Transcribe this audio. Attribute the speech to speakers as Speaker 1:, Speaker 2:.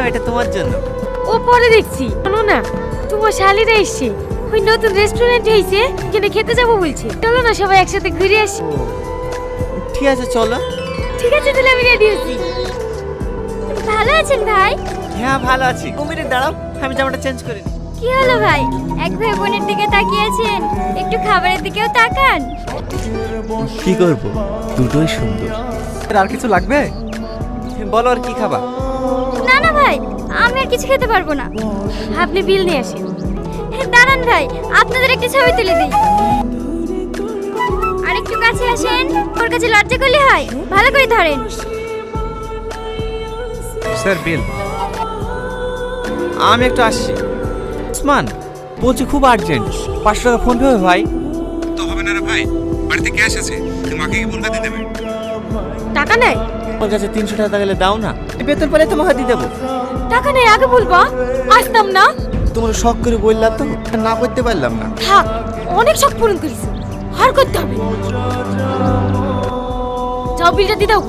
Speaker 1: এটা তোমার জন্য।
Speaker 2: ও পরে দেখছি। শোনো না, তোমার শালিরা এসছে, ওই নতুন রেস্টুরেন্ট হয়েছে, এখানে খেতে যাবো বলছে। চলো না সবাই একসাথে ঘুরে আসি।
Speaker 1: ঠিক আছে চলো।
Speaker 2: ঠিক আছে তাহলে আমি রেডি আছি। ভালো আছেন ভাই?
Speaker 1: হ্যাঁ ভালো আছি। 2 মিনিট দাঁড়াও, আমি জামাটা চেঞ্জ করে নিই।
Speaker 2: কি হলো ভাই, এক ভাই বোনের দিকে তাকিয়ে আছেন, একটু খাবারের দিকেও তাকান।
Speaker 1: কি করব, দুটোই সুন্দর।
Speaker 3: আর কিছু লাগবে?
Speaker 1: বলো আর কি খাবা?
Speaker 2: না না ভাই, আমি আর কিছু খেতে পারবো না। আপনি বিল নিয়ে আসেন। দাঁড়ান ভাই, আপনাদের একটা ছবি তুলে দিই। আর একটু কাছে আসেন, ওর কাছে লজ্জা করলে হয়, ভালো করে ধরেন।
Speaker 3: স্যার বিল।
Speaker 1: আমি একটু আসছি। ওসমান বলছি খুব আর্জেন্ট, 500 টাকা ফোন পে হবে ভাই?
Speaker 4: তো হবে না রে ভাই, বাড়িতে ক্যাশ আছে, তুই মাকে কি বলবা দিয়ে দেবে।
Speaker 2: টাকা নাই?
Speaker 1: আমার কাছে 300 টাকা গেলে দাও না, বেতন পেলে তোমাকে দিয়ে দেবো।
Speaker 2: টাকা নেই আগে বলবা, আসতাম না।
Speaker 1: তোমার শখ করে বললা তো, না করতে পারলাম না।
Speaker 2: থাক, অনেক শখ পূরণ করেছি, আর করতে হবে না। যাও বিলটা দিয়ে দাও।